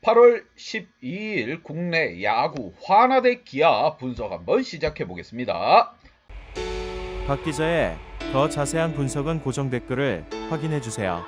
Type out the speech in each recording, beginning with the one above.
8월 12일 국내 야구 화나 대 기아 분석 한번 시작해 보겠습니다. 박 기자의 더 자세한 분석은 고정 댓글을 확인해 주세요.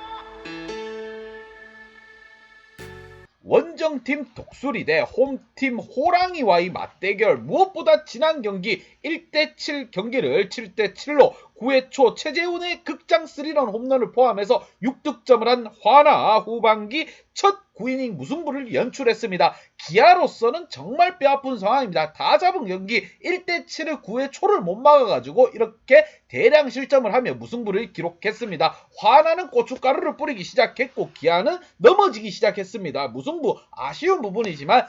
원정팀 독수리 대 홈팀 호랑이와의 맞대결, 무엇보다 지난 경기 1대7 경기를 7대7로 9회 초 최재훈의 극장 3런 홈런을 포함해서 6득점을 한 화나 후반기 첫 9이닝 무승부를 연출했습니다. 기아로서는 정말 뼈아픈 상황입니다. 다 잡은 경기 1대7을 9회 초를 못 막아가지고 이렇게 대량 실점을 하며 무승부를 기록했습니다. 화나는 고춧가루를 뿌리기 시작했고 기아는 넘어지기 시작했습니다. 무승부 아쉬운 부분이지만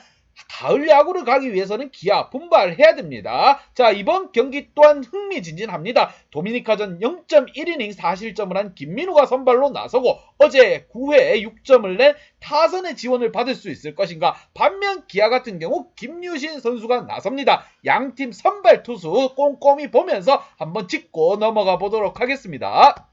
가을 야구를 가기 위해서는 기아 분발해야 됩니다. 자, 이번 경기 또한 흥미진진합니다. 도미니카전 0.1이닝 4실점을 한 김민우가 선발로 나서고 어제 9회에 6점을 낸 타선의 지원을 받을 수 있을 것인가. 반면 기아 같은 경우 김유신 선수가 나섭니다. 양팀 선발 투수 꼼꼼히 보면서 한번 짚고 넘어가 보도록 하겠습니다.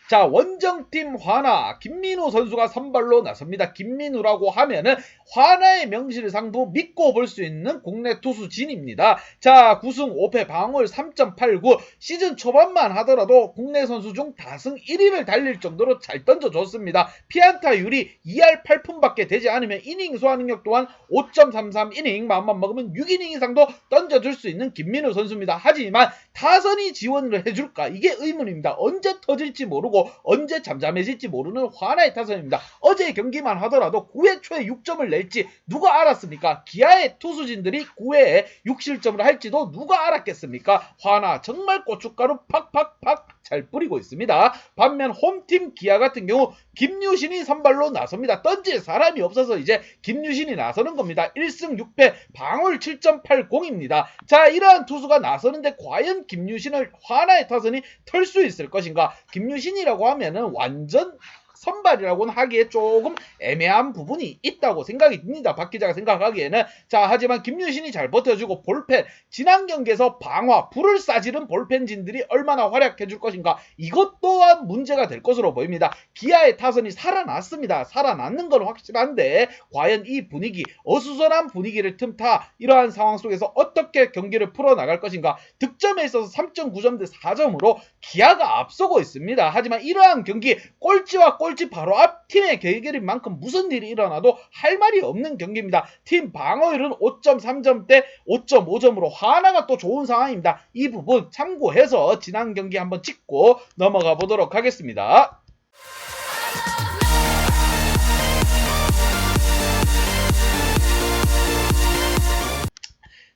자, 원정팀 화나 김민우 선수가 선발로 나섭니다. 김민우라고 하면은 화나의 명실상부 믿고 볼 수 있는 국내 투수진입니다. 자, 9승 5패 방어율 3.89, 시즌 초반만 하더라도 국내 선수 중 다승 1위를 달릴 정도로 잘 던져줬습니다. 피안타율이 2할 8푼밖에 되지 않으면 이닝 소화 능력 또한 5.33이닝, 마음만 먹으면 6이닝 이상도 던져줄 수 있는 김민우 선수입니다. 하지만 타선이 지원을 해줄까? 이게 의문입니다. 언제 터질지 모르고 언제 잠잠해질지 모르는 화나의 타선입니다. 어제 경기만 하더라도 9회 초에 6점을 낼지 누가 알았습니까? 기아의 투수진들이 9회에 6실점을 할지도 누가 알았겠습니까? 화나 정말 고춧가루 팍팍팍 잘 뿌리고 있습니다. 반면 홈팀 기아 같은 경우 김유신이 선발로 나섭니다. 던질 사람이 없어서 이제 김유신이 나서는 겁니다. 1승 6패 방어율 7.80입니다. 자, 이러한 투수가 나서는데 과연 김유신을 화나의 타선이 털 수 있을 것인가? 김유신이라고 하면은 완전 선발이라고는 하기에 조금 애매한 부분이 있다고 생각이 듭니다. 박 기자가 생각하기에는. 자, 하지만 김유신이 잘 버텨주고 볼펜, 지난 경기에서 방화, 불을 싸지른 볼펜진들이 얼마나 활약해줄 것인가, 이것 또한 문제가 될 것으로 보입니다. 기아의 타선이 살아났습니다. 살아났는 건 확실한데 과연 이 분위기, 어수선한 분위기를 틈타 이러한 상황 속에서 어떻게 경기를 풀어나갈 것인가. 득점에 있어서 3.9점 대 4점으로 기아가 앞서고 있습니다. 하지만 이러한 경기 꼴찌와 꼴찌 바로 앞 팀의 대결인 만큼 무슨 일이 일어나도 할 말이 없는 경기입니다. 팀 방어율은 5.3점대 5.5점으로 화나가 또 좋은 상황입니다. 이 부분 참고해서 지난 경기 한번 짚고 넘어가 보도록 하겠습니다.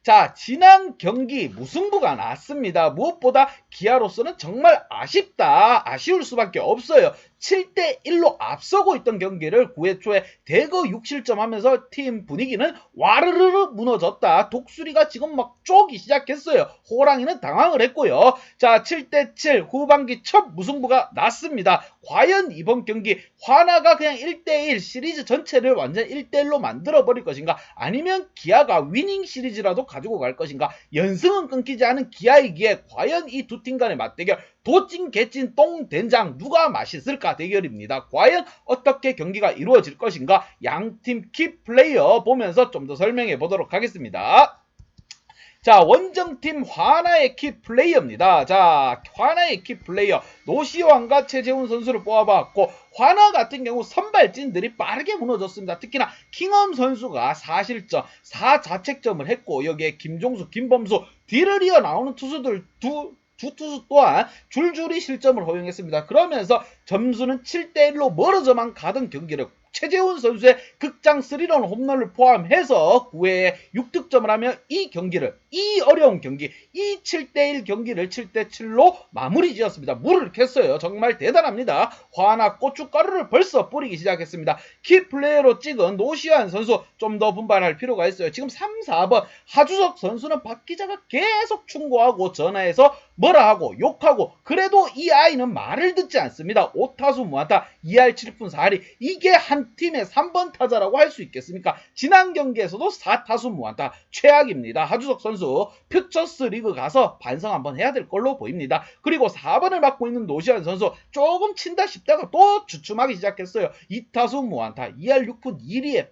자, 지난 경기 무승부가 났습니다. 무엇보다 기아로서는 정말 아쉬울 수밖에 없어요. 7대1로 앞서고 있던 경기를 9회 초에 대거 6실점하면서 팀 분위기는 와르르르 무너졌다. 독수리가 지금 막 쪼기 시작했어요. 호랑이는 당황을 했고요. 자, 7대7 후반기 첫 무승부가 났습니다. 과연 이번 경기 화나가 그냥 1대1 시리즈 전체를 완전 1대1로 만들어버릴 것인가, 아니면 기아가 위닝 시리즈라도 가지고 갈 것인가. 연승은 끊기지 않은 기아이기에 과연 이 두 팀 간의 맞대결, 도찐 개찐 똥 된장 누가 맛있을까 대결입니다. 과연 어떻게 경기가 이루어질 것인가, 양팀 키플레이어 보면서 좀 더 설명해 보도록 하겠습니다. 자, 원정팀 화나의 키플레이어입니다. 자, 화나의 키플레이어 노시환과 최재훈 선수를 뽑아봤고, 화나 같은 경우 선발진들이 빠르게 무너졌습니다. 특히나 킹엄 선수가 4실점 4자책점을 했고, 여기에 김종수, 김범수 뒤를 이어 나오는 투수들 두 투수 또한 줄줄이 실점을 허용했습니다. 그러면서 점수는 7대1로 멀어져만 가던 경기를 최재훈 선수의 극장 3런 홈런을 포함해서 9회에 6득점을 하며 이 어려운 경기, 이 7대1 경기를 7대7로 마무리 지었습니다. 물을 캤어요. 정말 대단합니다. 화나 고춧가루를 벌써 뿌리기 시작했습니다. 키플레이어로 찍은 노시환 선수 좀 더 분발할 필요가 있어요. 지금 3, 4번 하주석 선수는 박 기자가 계속 충고하고 전화해서 뭐라 하고 욕하고, 그래도 이 아이는 말을 듣지 않습니다. 5타수 무안타 2할 7푼 4리, 이게 한 팀의 3번 타자라고 할 수 있겠습니까? 지난 경기에서도 4타수 무안타 최악입니다. 하주석 선수 퓨처스 리그 가서 반성 한번 해야 될 걸로 보입니다. 그리고 4번을 맡고 있는 노시환 선수 조금 친다 싶다가 또 주춤하기 시작했어요. 2타수 무안타 2할 6푼 1리에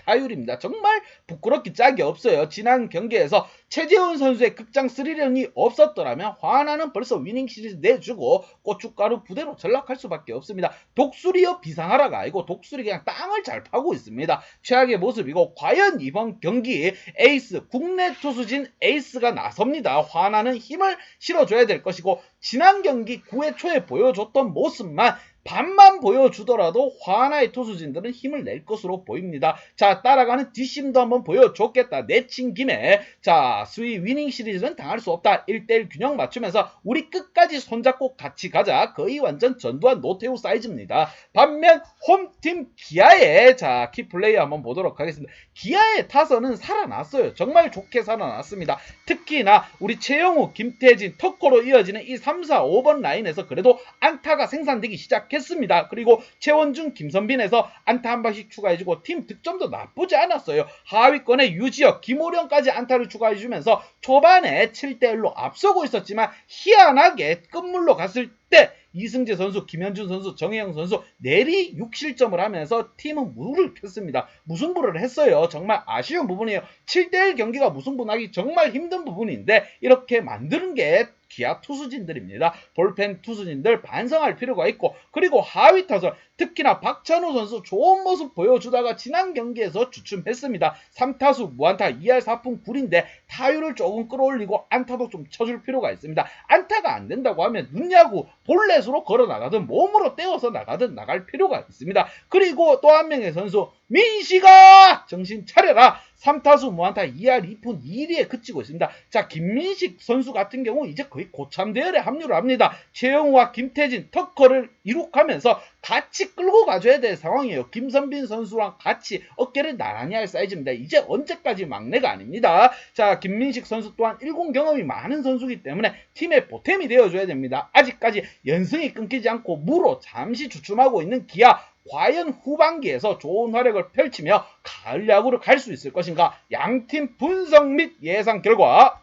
타율입니다. 정말 부끄럽기 짝이 없어요. 지난 경기에서 최재훈 선수의 극장 스리런이 없었더라면 화하나는 벌써 위닝 시리즈 내주고 고춧가루 부대로 전락할 수밖에 없습니다. 독수리여 비상하라가 아니고 독수리 그냥 땅을 잘 파고 있습니다. 최악의 모습이고 과연 이번 경기 에이스 국내 투수진 에이스가 나섭니다. 화하나는 힘을 실어줘야 될 것이고 지난 경기 9회 초에 보여줬던 모습만 반만 보여주더라도 화하나의 투수진들은 힘을 낼 것으로 보입니다. 자, 따라가는 뒷심도 한번 보여줬겠다. 내친 김에 자, 스위 위닝 시리즈는 당할 수 없다. 1대1 균형 맞추면서 우리 끝까지 손잡고 같이 가자. 거의 완전 전두환 노태우 사이즈입니다. 반면 홈팀 기아의 자, 키플레이 한번 보도록 하겠습니다. 기아의 타선은 살아났어요. 정말 좋게 살아났습니다. 특히나 우리 최영우, 김태진, 터커로 이어지는 이 3, 4, 5번 라인에서 그래도 안타가 생산되기 시작했습니다. 그리고 최원중, 김선빈에서 안타 한 방씩 추가해주고 팀 득점도 나쁘지 않았어요. 하위권에 유지혁, 김호령까지 안타를 추가해주면서 초반에 7대1로 앞서고 있었지만 희한하게 끝물로 갔을 때 이승재 선수, 김현준 선수, 정혜영 선수 내리 6실점을 하면서 팀은 무를 폈습니다. 무승부를 했어요. 정말 아쉬운 부분이에요. 7대1 경기가 무승부나기 정말 힘든 부분인데 이렇게 만드는 게 기아 투수진들입니다. 볼펜 투수진들 반성할 필요가 있고 그리고 하위 타선 특히나 박찬호 선수 좋은 모습 보여주다가 지난 경기에서 주춤했습니다. 3타수 무안타 2할 4푼 9리인데 타율을 조금 끌어올리고 안타도 좀 쳐줄 필요가 있습니다. 안타가 안 된다고 하면 눈야구 볼넷으로 걸어 나가든 몸으로 떼어서 나가든 나갈 필요가 있습니다. 그리고 또 한 명의 선수 민식아 정신 차려라. 3타수 무안타 2할 2푼 2리에 그치고 있습니다. 자, 김민식 선수 같은 경우 이제 거의 고참 대열에 합류를 합니다. 최영우와 김태진, 터커를 이룩하면서 같이 끌고 가줘야 될 상황이에요. 김선빈 선수랑 같이 어깨를 나란히 할 사이즈입니다. 이제 언제까지 막내가 아닙니다. 자, 김민식 선수 또한 1군 경험이 많은 선수이기 때문에 팀의 보탬이 되어줘야 됩니다. 아직까지 연승이 끊기지 않고 무로 잠시 주춤하고 있는 기아. 과연 후반기에서 좋은 활약을 펼치며 가을 야구를 갈 수 있을 것인가? 양팀 분석 및 예상 결과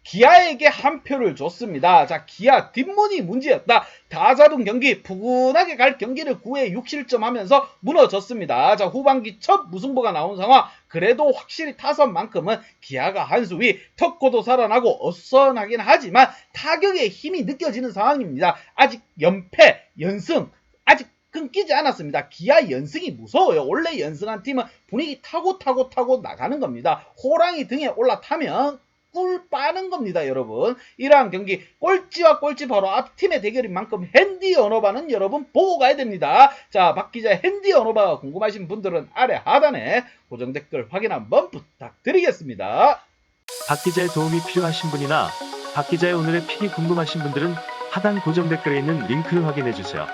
기아에게 한 표를 줬습니다. 자, 기아 뒷문이 문제였다. 다 잡은 경기, 푸근하게 갈 경기를 9회 6실점 하면서 무너졌습니다. 자, 후반기 첫 무승부가 나온 상황. 그래도 확실히 타선만큼은 기아가 한 수 위, 터코도 살아나고 어선하긴 하지만 타격에 힘이 느껴지는 상황입니다. 아직 연패, 연승, 아직 끊기지 않았습니다. 기아 연승이 무서워요. 원래 연승한 팀은 분위기 타고 나가는 겁니다. 호랑이 등에 올라타면 꿀 빠는 겁니다, 여러분. 이러한 경기 꼴찌와 꼴찌 바로 앞 팀의 대결인 만큼 핸디 언어바는 여러분 보고 가야 됩니다. 자, 박 기자의 핸디 언어바가 궁금하신 분들은 아래 하단에 고정 댓글 확인 한번 부탁드리겠습니다. 박 기자의 도움이 필요하신 분이나 박 기자의 오늘의 픽이 궁금하신 분들은 하단 고정 댓글에 있는 링크를 확인해 주세요.